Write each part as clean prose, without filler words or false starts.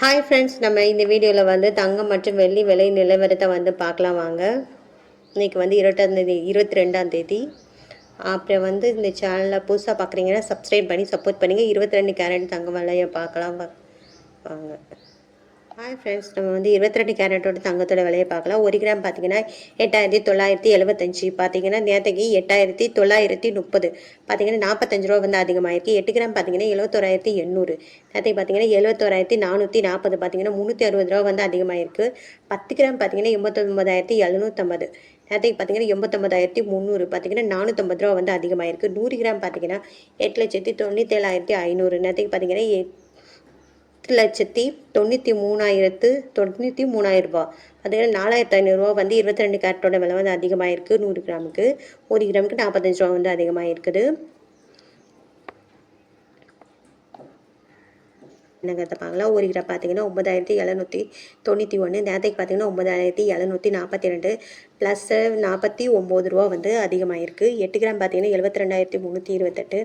Hi friends, நம்ம இந்த வீடியோவில் வந்து தங்கம் மற்றும் வெள்ளி விலை நிலவரத்தை வந்து பார்க்கலாம் வாங்க. இன்றைக்கி வந்து 22 அப்புறம் வந்து இந்த சேனலில் புதுசாக பார்க்குறீங்கன்னா சப்ஸ்கிரைப் பண்ணி சப்போர்ட் பண்ணுங்கள். 22 கேரட் தங்கம் விலையை பார்க்கலாம் வாங்க. ஹாய் ஃப்ரெண்ட்ஸ், நம்ம வந்து 22 கேரட்டோட தங்கத்தோட விலையை பார்க்கலாம். 1 கிராம் பார்த்தீங்கன்னா 8975 பார்த்தீங்கன்னா நேற்றுக்கு 8930 பார்த்தீங்கன்னா 45 ரூபா வந்து அதிகமாகிருக்கு. 8 கிராம் பார்த்தீங்கன்னா 71800 நேற்றுக்கு பார்த்தீங்கன்னா 71440 பார்த்தீங்கன்னா 360 ரூபா வந்து அதிகமாகிருக்கு. 10 கிராம் பார்த்தீங்கன்னா 89750 நேற்றுக்கு பார்த்தீங்கன்னா 89300 பார்த்தீங்கன்னா 450 ரூபா வந்து அதிகமாகிருக்கு. 100 கிராம் பார்த்தீங்கன்னா 8,97,500 நேற்றுக்கு பார்த்தீங்கன்னா 8,93,093 ரூபா பார்த்தீங்கன்னா 4500 வந்து 22 கேரட்டோட விலை வந்து அதிகமாகிருக்கு. 100 கிராமுக்கு 1 கிராமுக்கு 45 ரூபா வந்து அதிகமாகிருக்குது. என்னங்கிறத பார்க்கலாம். 1 கிராம் பார்த்தீங்கன்னா 9791 நேற்றுக்கு பார்த்தீங்கன்னா 9742 ப்ளஸ் 49 ரூபா வந்து அதிகமாகிருக்கு. 8 கிராம் பார்த்தீங்கன்னா 72,328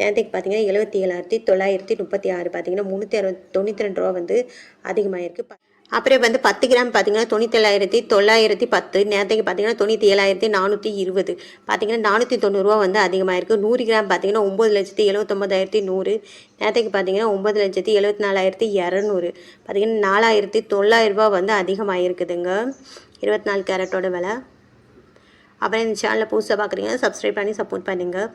நேற்றுக்கு பார்த்தீங்கன்னா 77,936 பார்த்தீங்கன்னா 392 ரூபா வந்து அதிகமாகிருக்கு. அப்புறம் வந்து 10 கிராம் பார்த்தீங்கன்னா 97,910 நேற்றுக்கு பார்த்தீங்கன்னா 97,420 பார்த்தீங்கன்னா 490 ரூபா வந்து அதிகமாகிருக்கு. 100 கிராம் பார்த்தீங்கன்னா 9,79,100 நேற்றுக்கு பார்த்தீங்கன்னா 9,74,200 பார்த்தீங்கன்னா 4,900 ரூபா வந்து அதிகமாகிருக்குதுங்க 24 கேரட்டோட விலை. அப்புறம் இந்த சேனலை புதுசாக பார்க்குறீங்கன்னா சப்ஸ்கிரைப் பண்ணி சப்போர்ட் பண்ணுங்கள்.